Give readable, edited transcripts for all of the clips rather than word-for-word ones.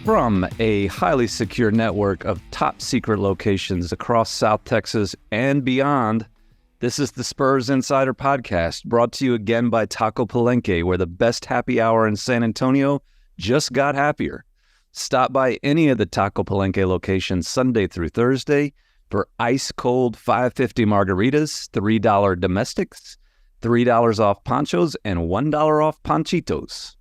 From a highly secure network of top secret locations across South Texas and beyond, this is the Spurs Insider podcast, brought to you again by Taco Palenque, where the best happy hour in San Antonio just got happier. Stop by any of the Taco Palenque locations Sunday through Thursday for ice-cold $5.50 margaritas, $3 domestics, $3 off ponchos, and $1 off panchitos.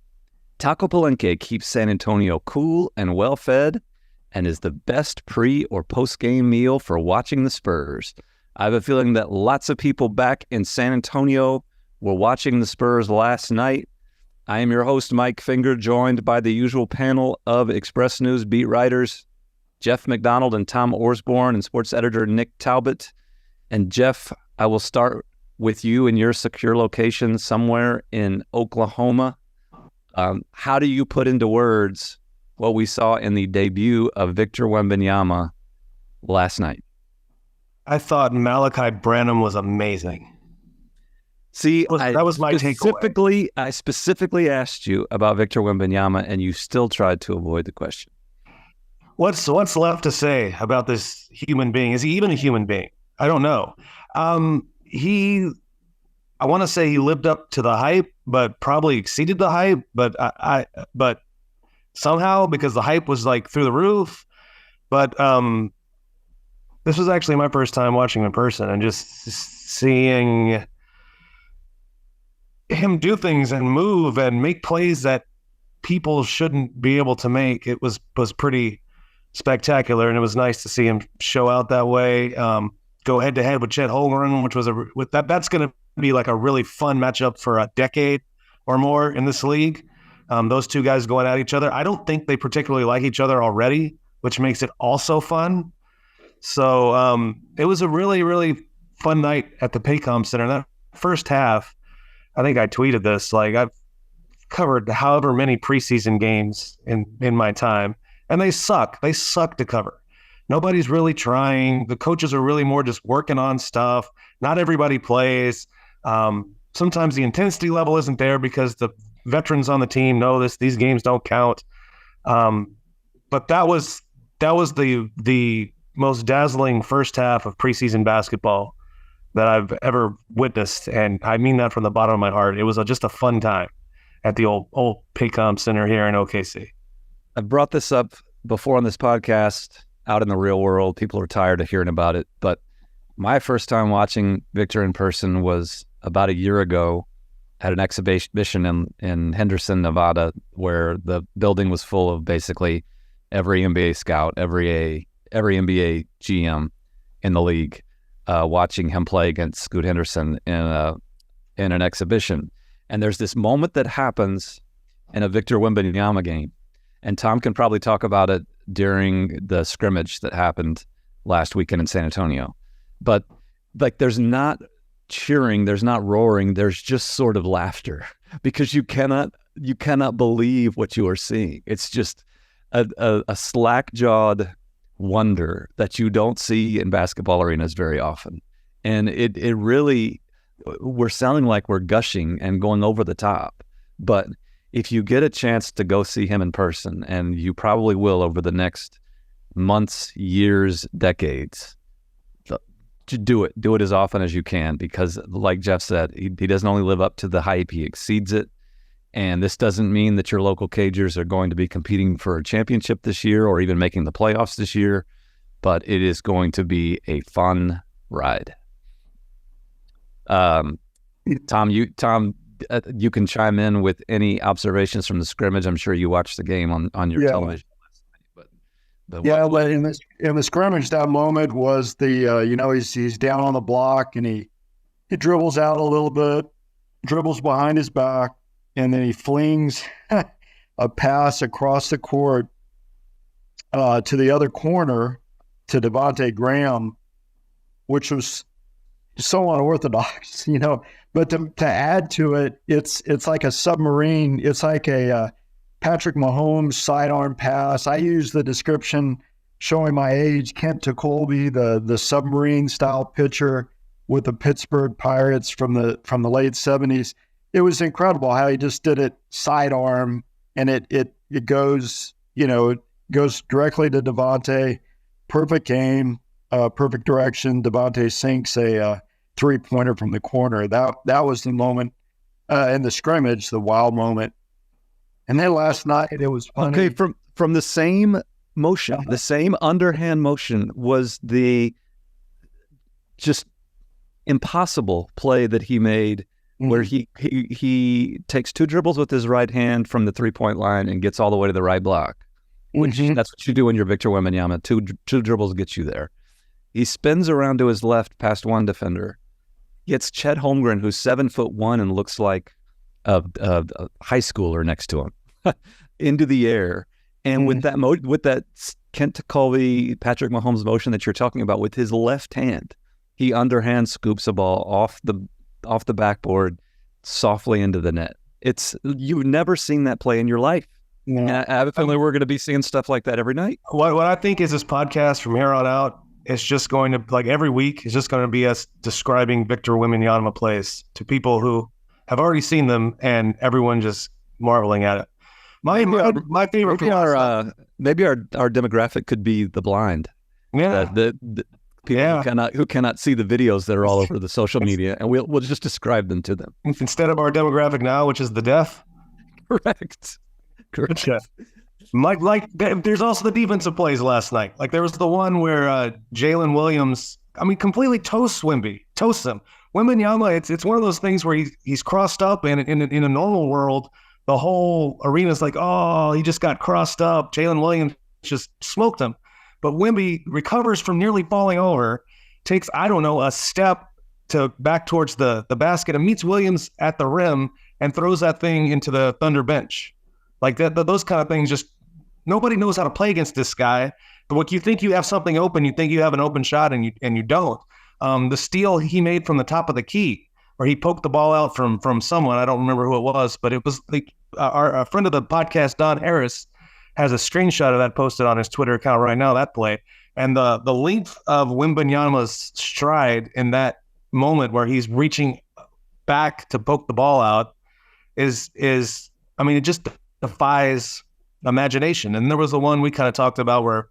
Taco Palenque keeps San Antonio cool and well-fed and is the best pre- or post-game meal for watching the Spurs. I have a feeling that lots of people back in San Antonio were watching the Spurs last night. I am your host, Mike Finger, joined by the usual panel of Express News beat writers, Jeff McDonald and Tom Orsborn, and sports editor Nick Talbot. And Jeff, I will start with you in your secure location somewhere in Oklahoma. How do you put into words what we saw in the debut of Victor Wembanyama last night? I thought Malachi Branham was amazing. See, that was my takeaway. I specifically asked you about Victor Wembanyama, and you still tried to avoid the question. What's left to say about this human being? Is he even a human being? I don't know. I want to say he lived up to the hype, but probably exceeded the hype. But but somehow, because the hype was like through the roof. But this was actually my first time watching him in person, and just seeing him do things and move and make plays that people shouldn't be able to make. It was pretty spectacular, and it was nice to see him show out that way. Go head to head with Chet Holmgren, which was that's going to be like a really fun matchup for a decade or more in this league. Those two guys going at each other. I don't think they particularly like each other already, which makes it also fun. So it was a really, really fun night at the Paycom Center. That first half, I think I tweeted this, like I've covered however many preseason games in my time, and they suck. They suck to cover. Nobody's really trying. The coaches are really more just working on stuff. Not everybody plays. Sometimes the intensity level isn't there because the veterans on the team know these games don't count. But that was the most dazzling first half of preseason basketball that I've ever witnessed, and I mean that from the bottom of my heart. It was just a fun time at the old Paycom Center here in OKC. I brought this up before on this podcast. Out in the real world, people are tired of hearing about it, but my first time watching Victor in person was about a year ago at an exhibition in Henderson, Nevada, where the building was full of basically every NBA scout, every NBA GM in the league, watching him play against Scoot Henderson in an exhibition. And there's this moment that happens in a Victor Wembanyama game, and Tom can probably talk about it during the scrimmage that happened last weekend in San Antonio. But like, there's not cheering, there's not roaring, there's just sort of laughter, because you cannot believe what you are seeing. It's just a slack-jawed wonder that you don't see in basketball arenas very often. And it really, we're sounding like we're gushing and going over the top, but if you get a chance to go see him in person, and you probably will over the next months, years, decades, to do it as often as you can, because like Jeff said, he doesn't only live up to the hype, he exceeds it. And this doesn't mean that your local Cagers are going to be competing for a championship this year or even making the playoffs this year, but it is going to be a fun ride. Tom, you can chime in with any observations from the scrimmage. I'm sure you watched the game on your television last night. But in the scrimmage, that moment was he's down on the block, and he dribbles out a little bit, dribbles behind his back, and then he flings a pass across the court to the other corner to Devontae Graham, which was so unorthodox, But to add to it, it's like a submarine. It's like a Patrick Mahomes sidearm pass. I use the description showing my age, Kent to Colby, the submarine style pitcher with the Pittsburgh Pirates from the late 70s. It was incredible how he just did it sidearm, and it goes, goes directly to Devontae. Perfect game, perfect direction. Devontae sinks a 3-pointer from the corner. That was the moment in the scrimmage, the wild moment. And then last night it was funny. Okay, from the same motion, the same underhand motion was the just impossible play that he made, where he takes 2 dribbles with his right hand from the 3-point line and gets all the way to the right block. Which that's what you do when you're Victor Wembanyama. Two dribbles get you there. He spins around to his left past one defender, gets Chet Holmgren, who's 7'1" and looks like a high schooler next to him, into the air. And with that Kent Colby, Patrick Mahomes motion that you're talking about, with his left hand, he underhand scoops a ball off the backboard softly into the net. You've never seen that play in your life. Yeah. And I have a feeling we're going to be seeing stuff like that every night. What I think is this podcast from here on out, it's just going to, like every week, it's just going to be us describing Victor Wembanyama plays to people who have already seen them, and everyone just marveling at it. My favorite. Maybe our demographic could be the blind. Yeah. The people who cannot see the videos that are all over the social media, and we'll just describe them to them instead of our demographic now, which is the deaf. Correct. Yeah. There's also the defensive plays last night. Like there was the one where Jalen Williams, completely toasts Wemby, toasts him. Wembanyama, it's one of those things where he's crossed up, and in a normal world, the whole arena's like, oh, he just got crossed up. Jalen Williams just smoked him. But Wemby recovers from nearly falling over, takes, a step back towards the basket, and meets Williams at the rim and throws that thing into the Thunder bench. Like those kind of things, just nobody knows how to play against this guy. But what you think you have something open, you think you have an open shot, and you don't. The steal he made from the top of the key, where he poked the ball out from someone, I don't remember who it was, but it was like our friend of the podcast, Don Harris, has a screenshot of that posted on his Twitter account right now, that play. And the length of Wembanyama's stride in that moment where he's reaching back to poke the ball out is it just defies imagination. And there was the one we kind of talked about where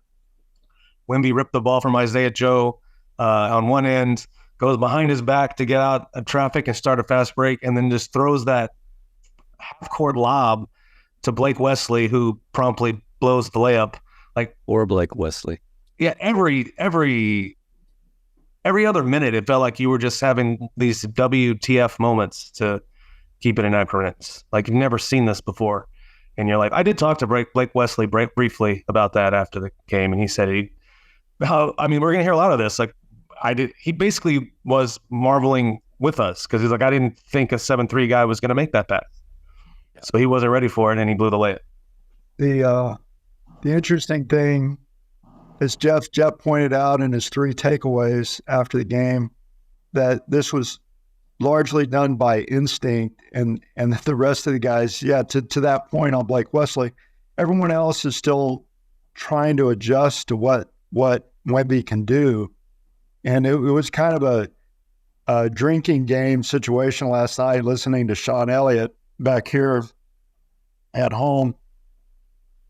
Wemby ripped the ball from Isaiah Joe on one end, goes behind his back to get out of traffic and start a fast break, and then just throws that half-court lob to Blake Wesley, who promptly blows the layup. Or Blake Wesley. Yeah, every other minute, it felt like you were just having these WTF moments to keep it in acronyms. Like you've never seen this before. And you're like, I did talk to Blake Wesley briefly about that after the game, and he said we're going to hear a lot of this. Like he basically was marveling with us because he's like, I didn't think a 7'3" guy was going to make that pass. So he wasn't ready for it, and he blew the layup. The interesting thing, as Jeff pointed out in his 3 takeaways after the game, that this was largely done by instinct, and the rest of the guys, to that point on Blake Wesley, everyone else is still trying to adjust to what Wemby can do. And it was kind of a drinking game situation last night, listening to Sean Elliott back here at home.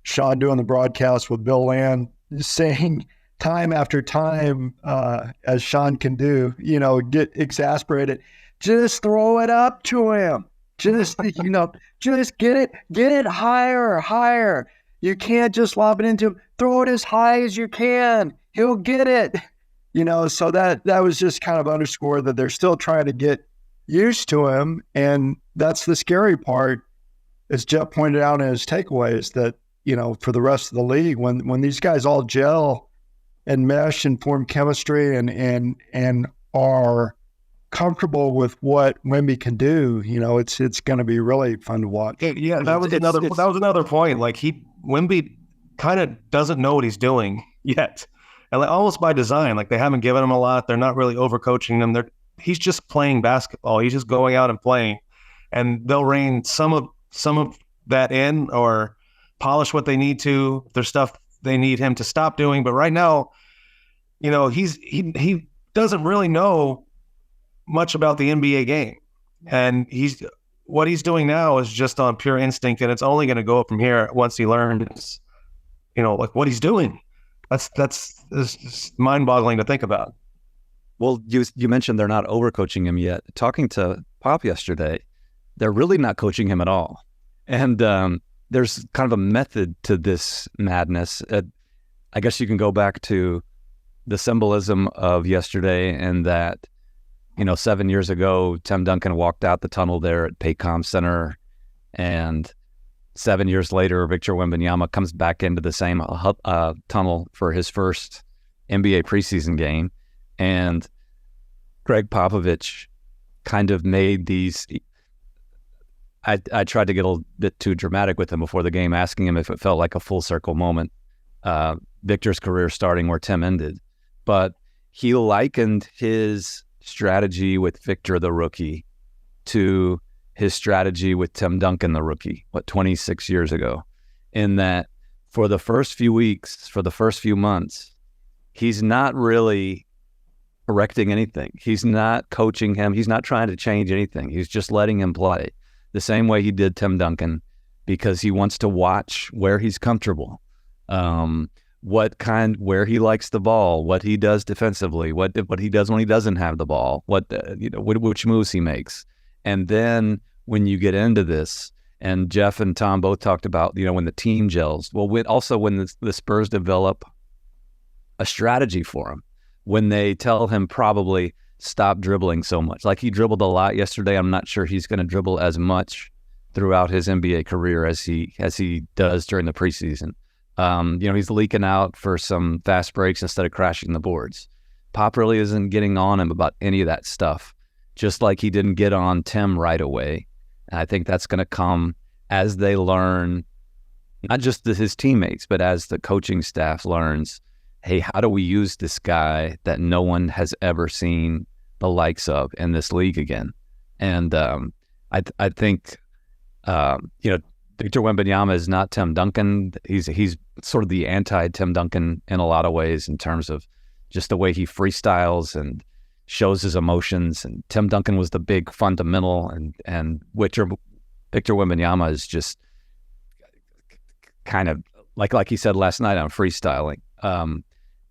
Sean doing the broadcast with Bill Land, saying time after time, as Sean can do, get exasperated. Just throw it up to him. Just get it higher. You can't just lob it into him. Throw it as high as you can. He'll get it. So that was just kind of underscored that they're still trying to get used to him. And that's the scary part, as Jeff pointed out in his takeaways, that, for the rest of the league, when these guys all gel and mesh and form chemistry and are comfortable with what Wemby can do, it's going to be really fun to watch. Yeah, that was another point. Like Wemby kind of doesn't know what he's doing yet, and almost by design. Like they haven't given him a lot. They're not really overcoaching him. He's just playing basketball. He's just going out and playing, and they'll rein some of that in or polish what they need to. There's stuff they need him to stop doing, but right now, he doesn't really know much about the NBA game, and what he's doing now is just on pure instinct, and it's only going to go up from here once he learns like what he's doing. That's mind-boggling to think about. Well, you mentioned they're not overcoaching him yet. Talking to Pop yesterday, they're really not coaching him at all. And there's kind of a method to this madness. I guess you can go back to the symbolism of yesterday, and that 7 years ago, Tim Duncan walked out the tunnel there at Paycom Center, and 7 years later, Victor Wembanyama comes back into the same tunnel for his first NBA preseason game. And Greg Popovich kind of made these. I tried to get a bit too dramatic with him before the game, asking him if it felt like a full circle moment. Victor's career starting where Tim ended. But he likened his strategy with Victor the rookie to his strategy with Tim Duncan the rookie, 26 years ago, in that for the first few weeks, for the first few months, he's not really correcting anything. He's not coaching him. He's not trying to change anything. He's just letting him play the same way he did Tim Duncan, because he wants to watch where he's comfortable, where he likes the ball, what he does defensively, what he does when he doesn't have the ball, which moves he makes. And then when you get into this, and Jeff and Tom both talked about, when the team gels, well, when the Spurs develop a strategy for him, when they tell him probably stop dribbling so much. Like he dribbled a lot yesterday. I'm not sure he's going to dribble as much throughout his NBA career as he does during the preseason. He's leaking out for some fast breaks instead of crashing the boards. Pop really isn't getting on him about any of that stuff, just like he didn't get on Tim right away. And I think that's going to come as they learn, not just his teammates, but as the coaching staff learns, hey, how do we use this guy that no one has ever seen the likes of in this league again? And I think, Victor Wembanyama is not Tim Duncan. He's sort of the anti-Tim Duncan in a lot of ways, in terms of just the way he freestyles and shows his emotions. And Tim Duncan was the big fundamental, and Victor Wembanyama is just kind of like he said last night on freestyling.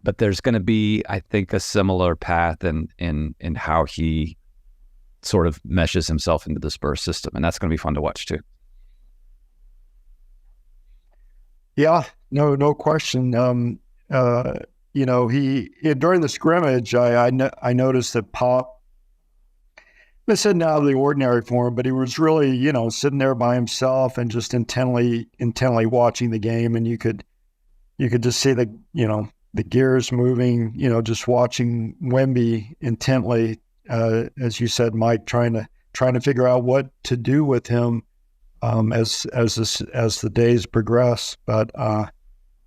But there's going to be, I think, a similar path in how he sort of meshes himself into the Spurs system, and that's going to be fun to watch too. Yeah, no question. During the scrimmage, I noticed that Pop, this isn't out of the ordinary for him, but he was really, sitting there by himself and just intently watching the game, and you could just see the gears moving, just watching Wemby intently, as you said, Mike, trying to figure out what to do with him as the days progress. But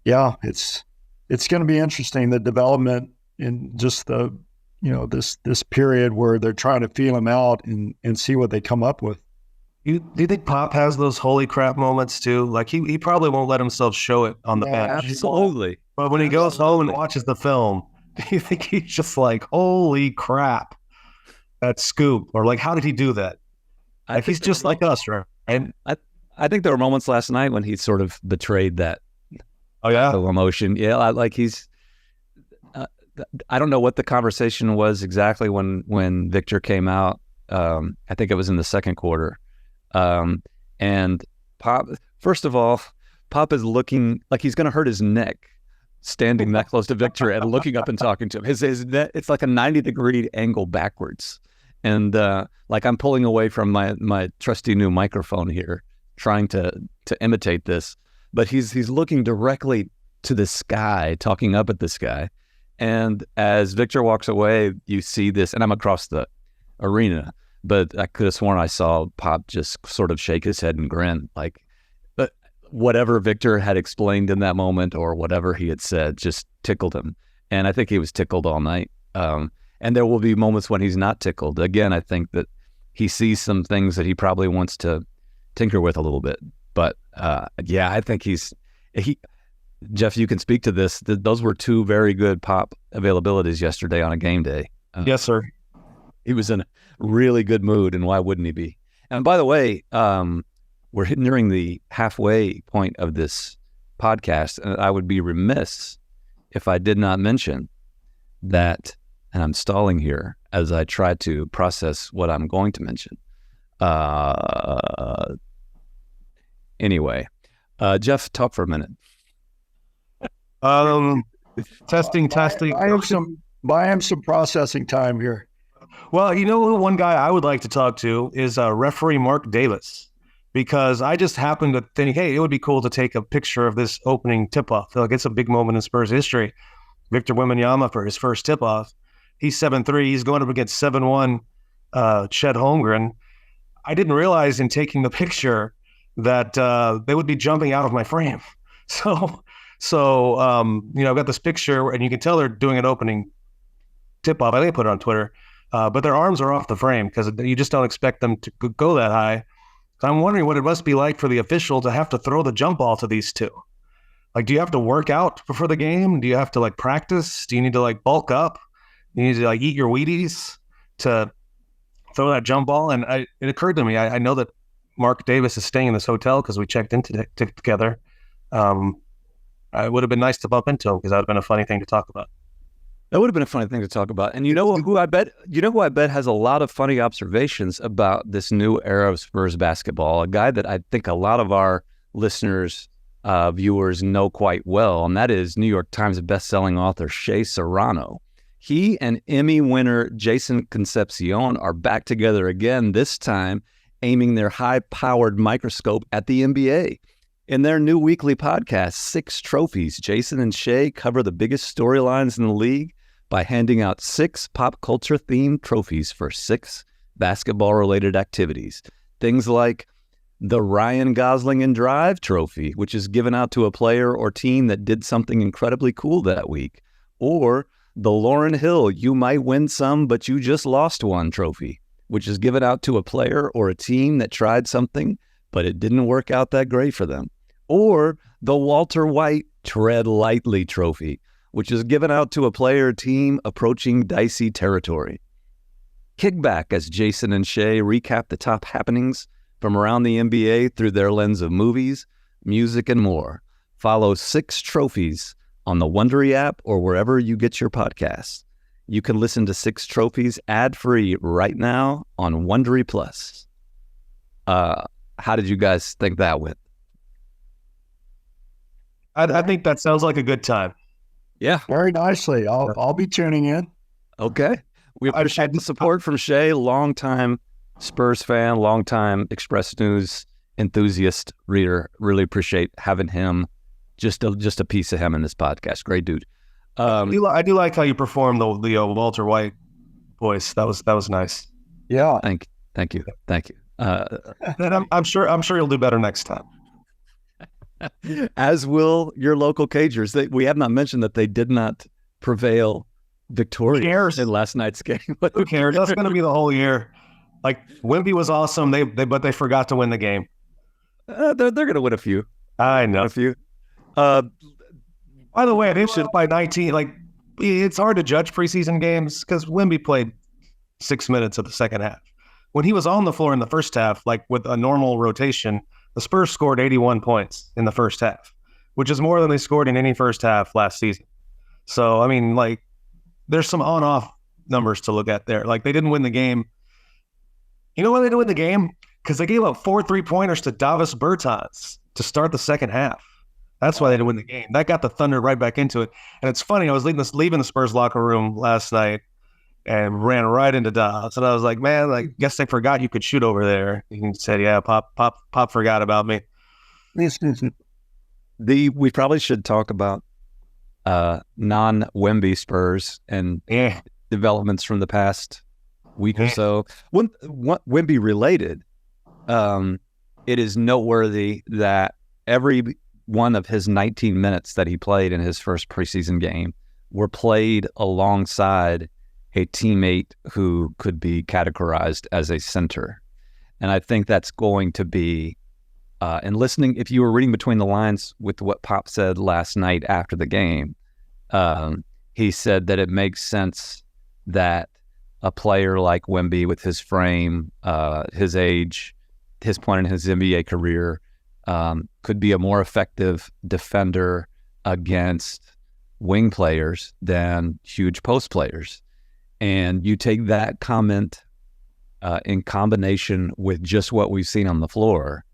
it's going to be interesting, the development in just the this period where they're trying to feel him out and see what they come up with. Do you think Pop has those holy crap moments too? Like he probably won't let himself show it on the bench. Absolutely. But when he goes home and watches the film, do you think he's just like, holy crap, that scoop? Or like, how did he do that? Like he's just like us, right? And I think there were moments last night when he sort of betrayed that. Oh yeah, emotion. Yeah, like he's. I don't know what the conversation was exactly when Victor came out. I think it was in the second quarter. And Pop, first of all, Pop is looking like he's going to hurt his neck, standing that close to Victor and looking up and talking to him. His neck, it's like a 90-degree angle backwards. And like I'm pulling away from my trusty new microphone here, trying to imitate this. But he's looking directly to the sky, talking up at the sky. And as Victor walks away, you see this, and I'm across the arena, but I could have sworn I saw Pop just sort of shake his head and grin, like whatever Victor had explained in that moment or whatever he had said just tickled him. And I think he was tickled all night. And there will be moments when he's not tickled. Again, I think that he sees some things that he probably wants to tinker with a little bit. But I think Jeff, you can speak to this. Those were two very good Pop availabilities yesterday on a game day. Yes, sir. He was in a really good mood, and why wouldn't he be? And by the way, we're nearing the halfway point of this podcast, and I would be remiss if I did not mention that, and I'm stalling here as I try to process what I'm going to mention. Anyway, Jeff, talk for a minute. Testing. I have some processing time here. Well, you know, one guy I would like to talk to is referee Mark Davis, because I just happened to think, hey, it would be cool to take a picture of this opening tip-off. Like, it's a big moment in Spurs history. Victor Wembanyama for his first tip-off. He's 7'3". He's going up against 7'1", Chet Holmgren. I didn't realize in taking the picture that they would be jumping out of my frame. So I've got this picture, and you can tell they're doing an opening tip-off. I think I put it on Twitter. But their arms are off the frame because you just don't expect them to go that high. So I'm wondering what it must be like for the official to have to throw the jump ball to these two. Like, do you have to work out before the game? Do you have to, like, practice? Do you need to, like, bulk up? You need to, like, eat your Wheaties to throw that jump ball? And it occurred to me, I know that Mark Davis is staying in this hotel because we checked in together. It would have been nice to bump into him because that would have been a funny thing to talk about. That would have been a funny thing to talk about. And you know who I bet has a lot of funny observations about this new era of Spurs basketball, a guy that I think a lot of our listeners, viewers know quite well, and that is New York Times bestselling author Shea Serrano. He and Emmy winner Jason Concepcion are back together again, this time aiming their high-powered microscope at the NBA. In their new weekly podcast, 6 Trophies, Jason and Shea cover the biggest storylines in the league by handing out 6 pop culture-themed trophies for 6 basketball-related activities. Things like the Ryan Gosling and Drive Trophy, which is given out to a player or team that did something incredibly cool that week, or the Lauryn Hill You Might Win Some But You Just Lost One Trophy, which is given out to a player or a team that tried something, but it didn't work out that great for them. Or the Walter White Tread Lightly Trophy, which is given out to a player or team approaching dicey territory. Kick back as Jason and Shea recap the top happenings from around the NBA through their lens of movies, music, and more. Follow 6 Trophies on the Wondery app or wherever you get your podcasts. You can listen to 6 Trophies ad-free right now on Wondery Plus. How did you guys think that went? I think that sounds like a good time. Yeah. Very nicely. I'll be tuning in. Okay. We appreciate the support from Shea, longtime Spurs fan, longtime Express News enthusiast reader. Really appreciate having him, just a piece of him in this podcast. Great dude. I do like how you performed the Walter White voice. That was nice. Yeah. Thank you. And I'm sure you'll do better next time. As will your local Cagers. We have not mentioned that they did not prevail victorious in last night's game. Who cares? That's going to be the whole year. Like, Wemby was awesome. But they forgot to win the game. They're going to win a few. I know. A few. By the way, they should by 19. Like, it's hard to judge preseason games because Wemby played 6 minutes of the second half. When he was on the floor in the first half, like with a normal rotation, the Spurs scored 81 points in the first half, which is more than they scored in any first half last season. So, I mean, like, there's some on-off numbers to look at there. Like, they didn't win the game. You know why they didn't win the game? Because they gave up 4 3-pointers to Davis Bertans to start the second half. That's why they didn't win the game. That got the Thunder right back into it. And it's funny, I was leaving the Spurs locker room last night and ran right into Davis. And I was like, man, I guess they forgot you could shoot over there. He said, yeah, Pop forgot about me. We probably should talk about non-Wemby Spurs and developments from the past week or so. One Wemby related, it is noteworthy that every one of his 19 minutes that he played in his first preseason game were played alongside a teammate who could be categorized as a center. And I think that's going to be, and listening, if you were reading between the lines with what Pop said last night after the game, he said that it makes sense that a player like Wemby with his frame, his age, his point in his NBA career, could be a more effective defender against wing players than huge post players. And you take that comment in combination with just what we've seen on the floor,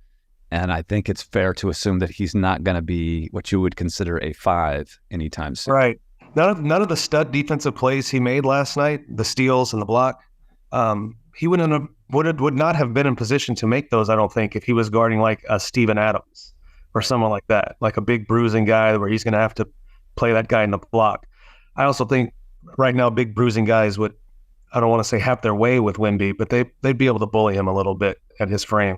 and I think it's fair to assume that he's not going to be what you would consider a 5 anytime soon. Right. None of the stud defensive plays he made last night, the steals and the block, he would not have been in position to make those, I don't think, if he was guarding like a Steven Adams or someone like that, like a big bruising guy where he's going to have to play that guy in the block. I also think right now big bruising guys would, I don't want to say have their way with Wemby, but they'd be able to bully him a little bit at his frame.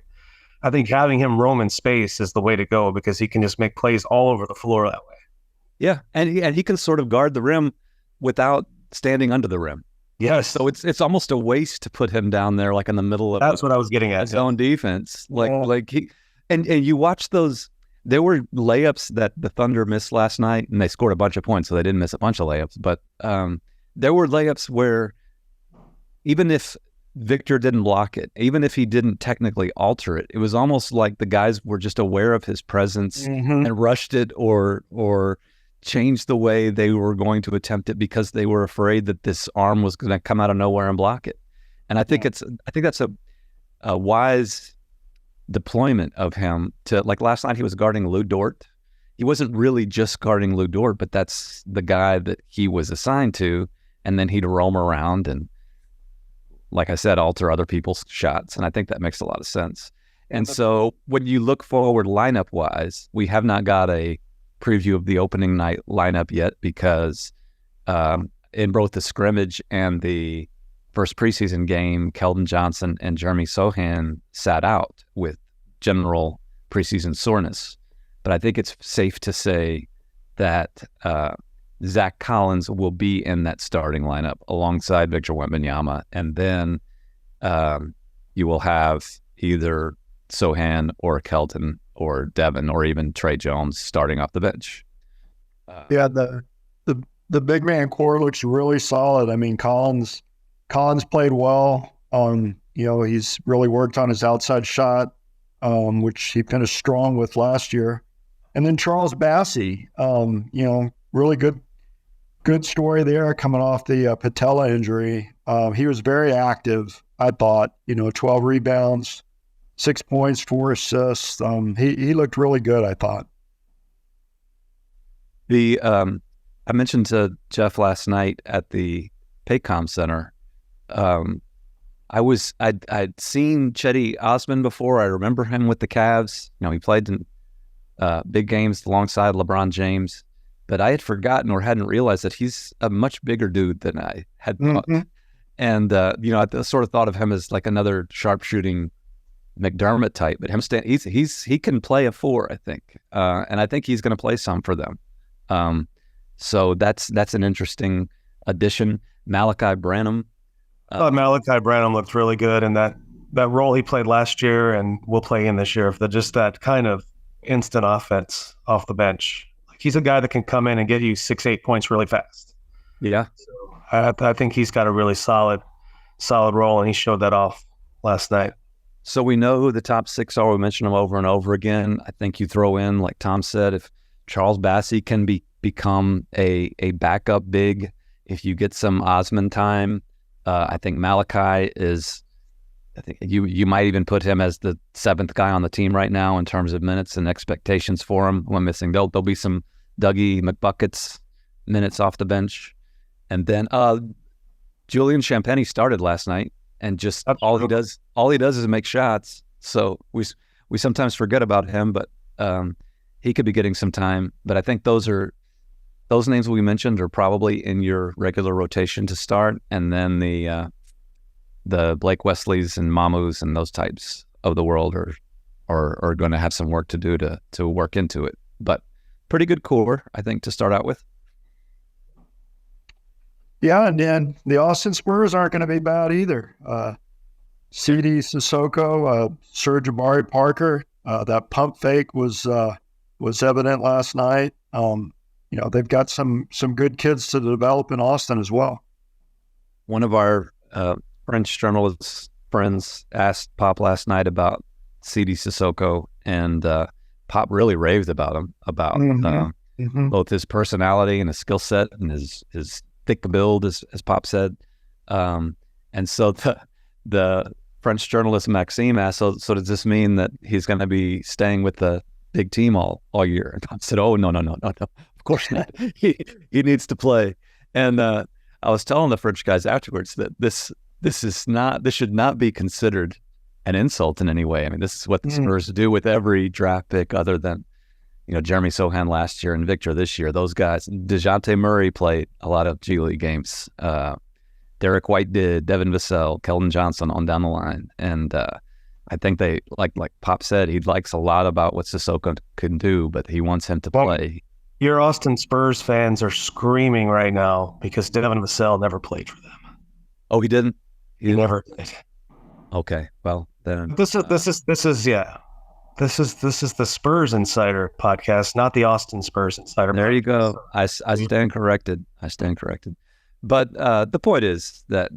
I think having him roam in space is the way to go because he can just make plays all over the floor that way. Yeah, and he can sort of guard the rim without standing under the rim. Yes. So it's almost a waste to put him down there like in the middle of That's what I was getting at. Zone defense. Like he and you watch those. There were layups that the Thunder missed last night, and they scored a bunch of points, so they didn't miss a bunch of layups. But there were layups where even if Victor didn't block it, even if he didn't technically alter it, it was almost like the guys were just aware of his presence and rushed it or changed the way they were going to attempt it because they were afraid that this arm was going to come out of nowhere and block it. And I think that's a wise deployment of him to, like last night he was guarding Lou Dort. He wasn't really just guarding Lou Dort, but that's the guy that he was assigned to, and then he'd roam around and, like I said, alter other people's shots. And I think that makes a lot of sense. And so when you look forward lineup-wise, we have not got a preview of the opening night lineup yet because in both the scrimmage and the first preseason game, Keldon Johnson and Jeremy Sohan sat out with general preseason soreness. But I think it's safe to say that Zach Collins will be in that starting lineup alongside Victor Wembanyama. And then you will have either Sohan or Keldon or Devin or even Trey Jones starting off the bench. The big man core looks really solid. I mean, Collins played well. He's really worked on his outside shot, which he finished strong with last year. And then Charles Bassey, really good story there coming off the patella injury. He was very active, I thought, 12 rebounds, 6 points, 4 assists. He looked really good, I thought. I mentioned to Jeff last night at the Paycom Center, I'd seen Chetty Osman before. I remember him with the Cavs. He played in big games alongside LeBron James, but I had forgotten or hadn't realized that he's a much bigger dude than I had thought. And I sort of thought of him as like another sharpshooting McDermott type, but he can play a 4, I think, and I think he's going to play some for them. So that's an interesting addition. Malachi Branham. Malachi Branham looked really good in that role he played last year and will play in this year. Just that kind of instant offense off the bench. He's a guy that can come in and get you 6-8 points really fast. Yeah. So I think he's got a really solid role, and he showed that off last night. So we know who the top 6 are. We mentioned them over and over again. I think you throw in, like Tom said, if Charles Bassey can become a backup big, if you get some Osman time, I think Malachi is, I think you might even put him as the 7th guy on the team right now in terms of minutes and expectations for him. When missing, there'll be some Dougie McBuckets minutes off the bench. And then Julian Champagnie started last night, and just all he does is make shots. So we sometimes forget about him, but he could be getting some time. But I think those names we mentioned are probably in your regular rotation to start, and then the Blake Wesleys and Mamus and those types of the world are going to have some work to do to work into it. But pretty good core, I think, to start out with. Yeah, and then the Austin Spurs aren't going to be bad either. CD Sissoko, Serge Jabari Parker, that pump fake was evident last night. They've got some good kids to develop in Austin as well. One of our French journalist friends asked Pop last night about CD Sissoko, and Pop really raved about him, about both his personality and his skill set and his thick build, as Pop said. And so the French journalist Maxime asked, so does this mean that he's going to be staying with the big team all year? And Pop said, oh, no, of course not. he needs to play. And I was telling the French guys afterwards that this should not be considered an insult in any way. I mean, this is what the Spurs do with every draft pick other than, Jeremy Sohan last year and Victor this year. Those guys, DeJounte Murray played a lot of G League games. Derek White did, Devin Vassell, Keldon Johnson on down the line. And I think they, like Pop said, he likes a lot about what Sissoko can do, but he wants him to play. Your Austin Spurs fans are screaming right now because Devin Vassell never played for them. Oh, he didn't? He never did. Okay, well then. This is the Spurs Insider podcast, not the Austin Spurs Insider. There podcast. you go. I stand corrected. But the point is that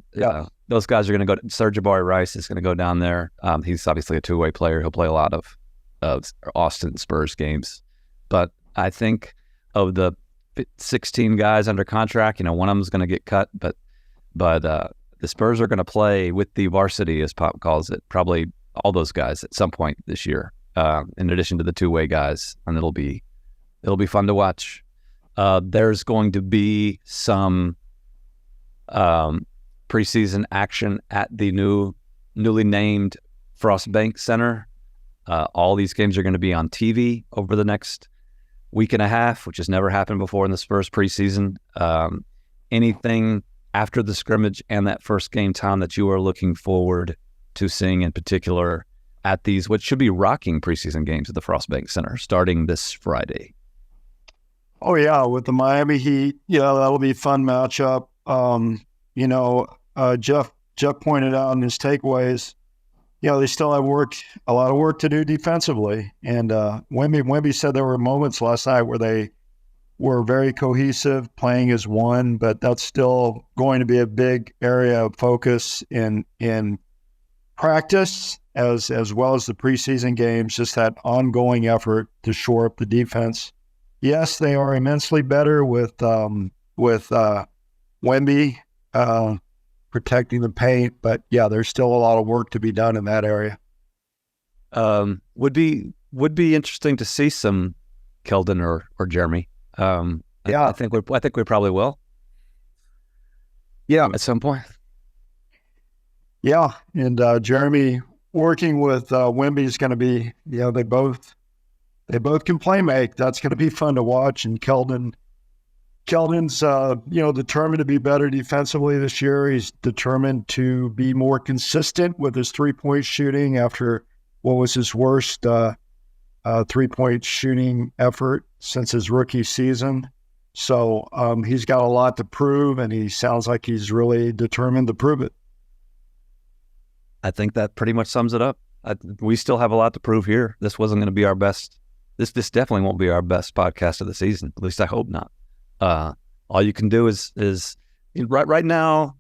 those guys are going to go. Serge Jabari Rice is going to go down there. He's obviously a two-way player. He'll play a lot of Austin Spurs games. But I think of the 16 guys under contract, one of them is going to get cut. But the Spurs are going to play with the varsity, as Pop calls it, probably all those guys at some point this year, in addition to the two-way guys, and it'll be fun to watch. There's going to be some preseason action at the newly named Frost Bank Center. All these games are going to be on TV over the next week and a half, which has never happened before in the Spurs preseason. Anything after the scrimmage and that first game time that you are looking forward to seeing in particular at these, what should be rocking preseason games at the Frost Bank Center starting this Friday? Oh yeah, with the Miami Heat, that'll be a fun matchup. Jeff pointed out in his takeaways, they still have a lot of work to do defensively. And Wemby said there were moments last night where they were very cohesive, playing as one, but that's still going to be a big area of focus in practice as well as the preseason games, just that ongoing effort to shore up the defense. Yes, they are immensely better with Wemby protecting the paint, but there's still a lot of work to be done in that area. Would be interesting to see some Keldon or Jeremy. I think we probably will. Yeah, at some point. Yeah, and Jeremy working with Wemby is going to be, they both can play make. That's going to be fun to watch. And Keldon's determined to be better defensively this year. He's determined to be more consistent with his 3-point shooting after what was his worst 3-point shooting effort since his rookie season. So he's got a lot to prove, and he sounds like he's really determined to prove it. I think that pretty much sums it up. We still have a lot to prove here. This wasn't going to be our best. This definitely won't be our best podcast of the season. At least I hope not. All you can do is right now,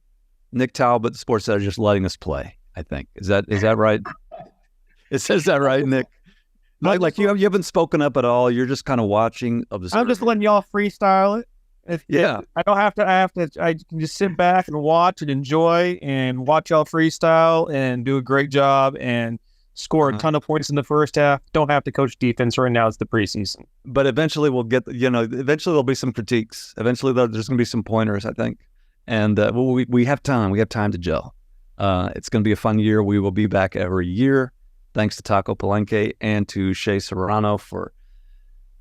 Nick Talbot, the Sports Editor, just letting us play. I think is that right? It says that right, Nick. Like you haven't spoken up at all. You're just kind of watching. I'm just letting y'all freestyle it. I don't have to. I can just sit back and watch and enjoy and watch y'all freestyle and do a great job and score a ton of points in the first half. Don't have to coach defense right now. It's the preseason. But eventually we'll get. Eventually there'll be some critiques. Eventually there's going to be some pointers, I think. And we have time. We have time to gel. It's going to be a fun year. We will be back every year. Thanks to Taco Palenque and to Shea Serrano for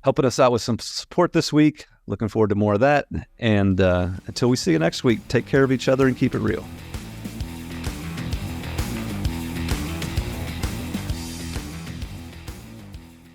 helping us out with some support this week. Looking forward to more of that. And until we see you next week, take care of each other and keep it real.